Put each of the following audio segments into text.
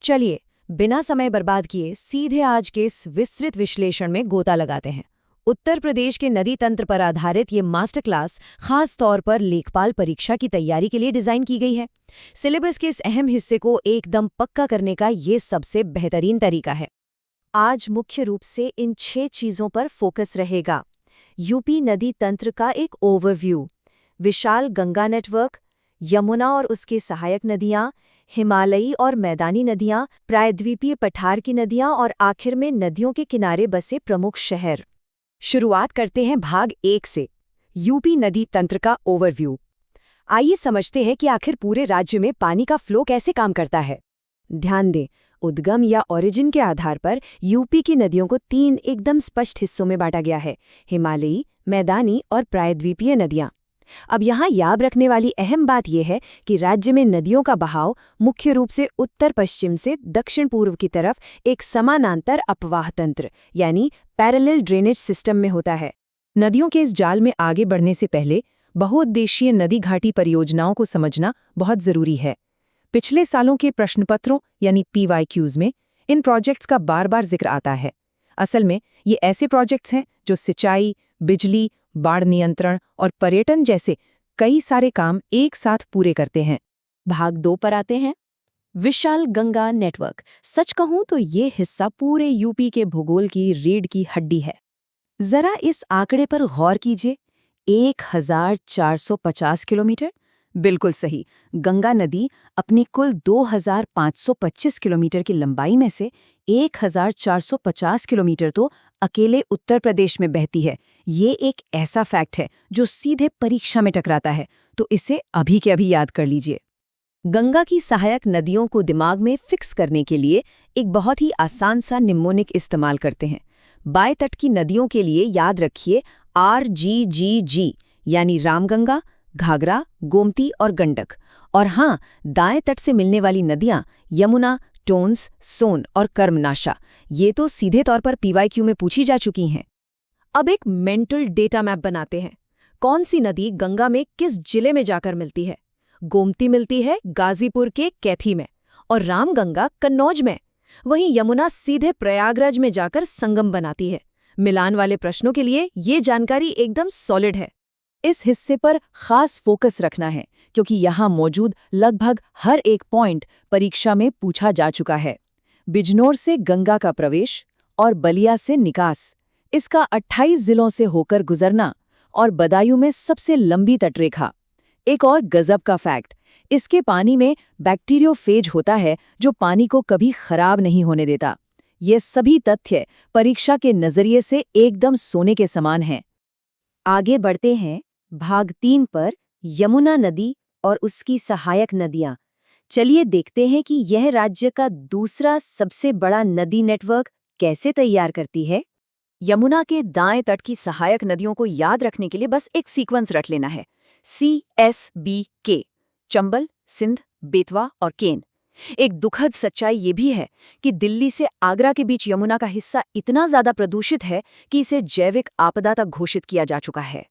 चलिए, बिना समय बर्बाद किए सीधे आज के इस विस्तृत विश्लेषण में गोता लगाते हैं। उत्तर प्रदेश के नदी तंत्र पर आधारित ये मास्टर क्लास खास तौर पर लेखपाल परीक्षा की तैयारी के लिए डिजाइन की गई है। सिलेबस के इस अहम हिस्से को एकदम पक्का करने का ये सबसे बेहतरीन तरीका है। आज मुख्य रूप से इन 6 चीजों पर फोकस रहेगा। यूपी नदी तंत्र का एक ओवरव्यू, विशाल गंगा नेटवर्क, यमुना और उसके सहायक नदियां, हिमालयी और मैदानी नदियां, प्रायद्वीपीय पठार की नदियां और आखिर में नदियों के किनारे बसे प्रमुख शहर। शुरुआत करते हैं भाग 1 से, यूपी नदी तंत्र का ओवरव्यू। आइए समझते हैं कि आखिर पूरे राज्य में पानी का फ्लो कैसे काम करता है। ध्यान दें, उद्गम या ओरिजिन के आधार पर यूपी की नदियों को 3 एकदम स्पष्ट हिस्सों में बांटा गया है: हिमालयी, मैदानी और प्रायद्वीपीय नदियां। अब यहाँ याद रखने वाली अहम बात यह है कि राज्य में नदियों का बहाव मुख्य रूप से उत्तर पश्चिम से दक्षिण पूर्व की तरफ एक समानांतर अपवाह तंत्र यानी पैरेलल ड्रेनेज सिस्टम में होता है। नदियों के इस जाल में आगे बढ़ने से पहले बहुउद्देशीय नदी घाटी परियोजनाओं को समझना बहुत जरूरी है। पिछले सालों के प्रश्नपत्रों यानी PYQs में इन प्रोजेक्ट्स का बार बार जिक्र आता है। असल में ये ऐसे प्रोजेक्ट्स हैं जो सिंचाई, बिजली, बाढ़ नियंत्रण और पर्यटन जैसे कई सारे काम एक साथ पूरे करते हैं। भाग 2 पर आते हैं, विशाल गंगा नेटवर्क। सच कहूं तो ये हिस्सा पूरे यूपी के भूगोल की रीढ़ की हड्डी है। जरा इस आंकड़े पर गौर कीजिए, 1450 किलोमीटर। बिल्कुल सही, गंगा नदी अपनी कुल 2525 किलोमीटर की लंबाई में से 1450 किलोमीटर तो अकेले उत्तर प्रदेश में बहती है। ये एक ऐसा फैक्ट है जो सीधे परीक्षा में टकराता है, तो इसे अभी के अभी याद कर लीजिए। गंगा की सहायक नदियों को दिमाग में फिक्स करने के लिए एक बहुत ही आसान सा निम्नोनिक इस्तेमाल करते हैं। बाएं तट की नदियों के लिए याद रखिए RGGG यानी रामगंगा, घाघरा, गोमती और गंडक। और हाँ, दाएं तट से मिलने वाली नदियां यमुना, टोंस, सोन और कर्मनाशा, ये तो सीधे तौर पर PYQ में पूछी जा चुकी हैं। अब एक मेंटल डेटा मैप बनाते हैं। कौन सी नदी गंगा में किस जिले में जाकर मिलती है? गोमती मिलती है गाजीपुर के कैथी में और रामगंगा कन्नौज में। वहीं यमुना सीधे प्रयागराज में जाकर संगम बनाती है। मिलान वाले प्रश्नों के लिए ये जानकारी एकदम सॉलिड है। इस हिस्से पर खास फोकस रखना है क्योंकि यहाँ मौजूद लगभग हर एक पॉइंट परीक्षा में पूछा जा चुका है। बिजनौर से गंगा का प्रवेश और बलिया से निकास, इसका 28 जिलों से होकर गुजरना और बदायूं में सबसे लंबी तटरेखा। एक और गजब का फैक्ट, इसके पानी में बैक्टीरियोफेज होता है जो पानी को कभी खराब नहीं होने देता। ये सभी तथ्य परीक्षा के नजरिए से एकदम सोने के समान हैं। आगे बढ़ते हैं भाग 3 पर, यमुना नदी और उसकी सहायक नदियां। चलिए देखते हैं कि यह राज्य का दूसरा सबसे बड़ा नदी नेटवर्क कैसे तैयार करती है। यमुना के दाएं तट की सहायक नदियों को याद रखने के लिए बस एक सीक्वेंस रट लेना है, CSBK: चंबल, सिंध, बेतवा और केन। एक दुखद सच्चाई ये भी है कि दिल्ली से आगरा के बीच यमुना का हिस्सा इतना ज्यादा प्रदूषित है कि इसे जैविक आपदा तक घोषित किया जा चुका है।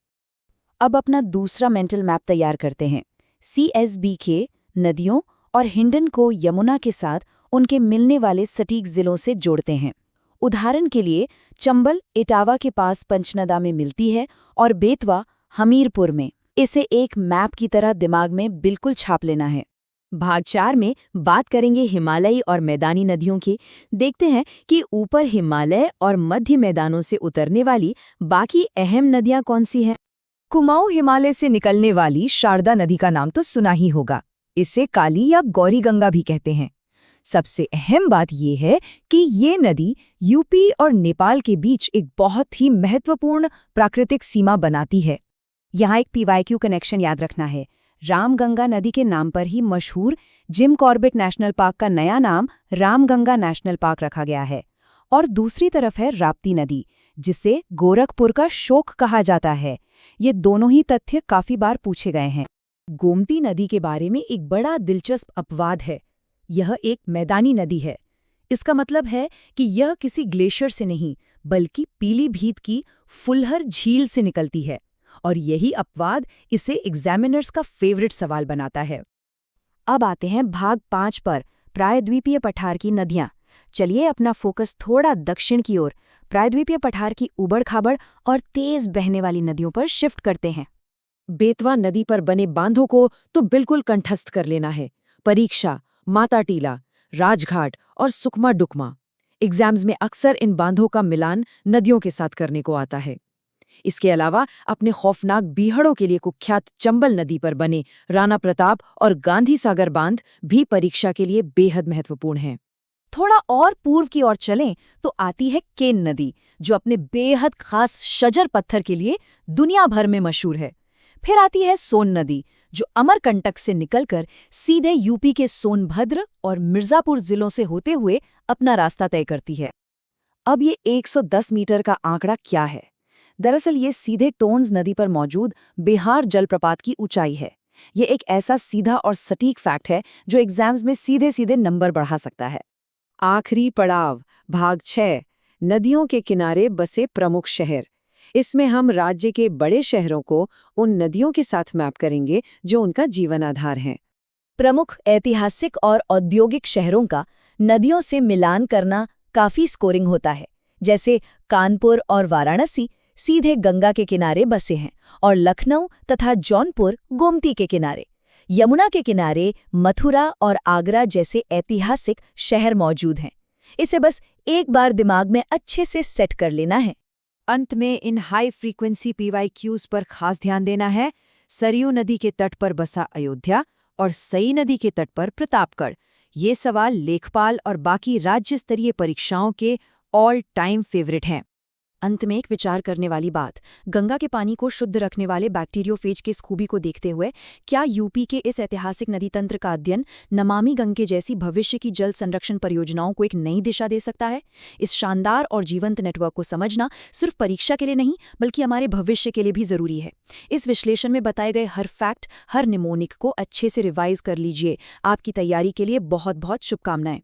अब अपना दूसरा मेंटल मैप तैयार करते हैं। CSBK नदियों और हिंडन को यमुना के साथ उनके मिलने वाले सटीक जिलों से जोड़ते हैं। उदाहरण के लिए चंबल इटावा के पास पंचनदा में मिलती है और बेतवा हमीरपुर में। इसे एक मैप की तरह दिमाग में बिल्कुल छाप लेना है। भाग 4 में बात करेंगे हिमालयी और मैदानी नदियों की। देखते हैं कि ऊपर हिमालय और मध्य मैदानों से उतरने वाली बाकी अहम नदियां कौन सी हैं। कुमाऊं हिमालय से निकलने वाली शारदा नदी का नाम तो सुना ही होगा। इसे काली या गौरी गंगा भी कहते हैं। सबसे अहम बात यह है कि ये नदी यूपी और नेपाल के बीच एक बहुत ही महत्वपूर्ण प्राकृतिक सीमा बनाती है। यहाँ एक PYQ कनेक्शन याद रखना है। रामगंगा नदी के नाम पर ही मशहूर जिम कॉर्बेट नेशनल पार्क का नया नाम रामगंगा नेशनल पार्क रखा गया है। और दूसरी तरफ है राप्ती नदी, जिसे गोरखपुर का शोक कहा जाता है। ये दोनों ही तथ्य काफी बार पूछे गए हैं। गोमती नदी के बारे में एक बड़ा दिलचस्प अपवाद है। यह एक मैदानी नदी है। इसका मतलब है कि यह किसी ग्लेशियर से नहीं बल्कि पीलीभीत की फुलहर झील से निकलती है, और यही अपवाद इसे एग्जामिनर्स का फेवरेट सवाल बनाता है। अब आते हैं भाग 5 पर, प्रायद्वीपीय पठार की नदियां। चलिए अपना फोकस थोड़ा दक्षिण की ओर, प्रायद्वीपीय पठार की उबड़-खाबड़ और तेज बहने वाली नदियों पर शिफ्ट करते हैं। बेतवा नदी पर बने बांधों को तो बिल्कुल कंठस्थ कर लेना है। परीक्षा, माता टीला, राजघाट और सुकमा डुकमा। एग्जाम्स में अक्सर इन बांधों का मिलान नदियों के साथ करने को आता है। इसके अलावा अपने खौफनाक बीहड़ों के लिए कुख्यात चंबल नदी पर बने राणा प्रताप और गांधी सागर बांध भी परीक्षा के लिए बेहद महत्वपूर्ण हैं। थोड़ा और पूर्व की ओर चलें तो आती है केन नदी, जो अपने बेहद खास शजर पत्थर के लिए दुनिया भर में मशहूर है। फिर आती है सोन नदी, जो अमरकंटक से निकलकर सीधे यूपी के सोनभद्र और मिर्जापुर जिलों से होते हुए अपना रास्ता तय करती है। अब ये 110 मीटर का आंकड़ा क्या है? दरअसल ये सीधे टोन्स नदी पर मौजूद बिहार जलप्रपात की ऊंचाई है। ये एक ऐसा सीधा और सटीक फैक्ट है जो एग्जाम्स में सीधे सीधे नंबर बढ़ा सकता है। आखिरी पड़ाव, भाग 6, नदियों के किनारे बसे प्रमुख शहर। इसमें हम राज्य के बड़े शहरों को उन नदियों के साथ मैप करेंगे जो उनका जीवन आधार हैं। प्रमुख ऐतिहासिक और औद्योगिक शहरों का नदियों से मिलान करना काफी स्कोरिंग होता है। जैसे कानपुर और वाराणसी सीधे गंगा के किनारे बसे हैं और लखनऊ तथा जौनपुर गोमती के किनारे। यमुना के किनारे मथुरा और आगरा जैसे ऐतिहासिक शहर मौजूद हैं। इसे बस एक बार दिमाग में अच्छे से सेट कर लेना है। अंत में इन हाई फ्रीक्वेंसी PYQs पर खास ध्यान देना है। सरयू नदी के तट पर बसा अयोध्या और सई नदी के तट पर प्रतापगढ़। ये सवाल लेखपाल और बाकी राज्य स्तरीय परीक्षाओं के ऑल टाइम फेवरेट हैं। अंत में एक विचार करने वाली बात, गंगा के पानी को शुद्ध रखने वाले बैक्टीरियोफेज के इस खूबी को देखते हुए क्या यूपी के इस ऐतिहासिक नदी तंत्र का अध्ययन नमामि गंगे जैसी भविष्य की जल संरक्षण परियोजनाओं को एक नई दिशा दे सकता है? इस शानदार और जीवंत नेटवर्क को समझना सिर्फ परीक्षा के लिए नहीं बल्कि हमारे भविष्य के लिए भी जरूरी है। इस विश्लेषण में बताए गए हर फैक्ट, हर निमोनिक को अच्छे से रिवाइज कर लीजिए। आपकी तैयारी के लिए बहुत बहुत शुभकामनाएं।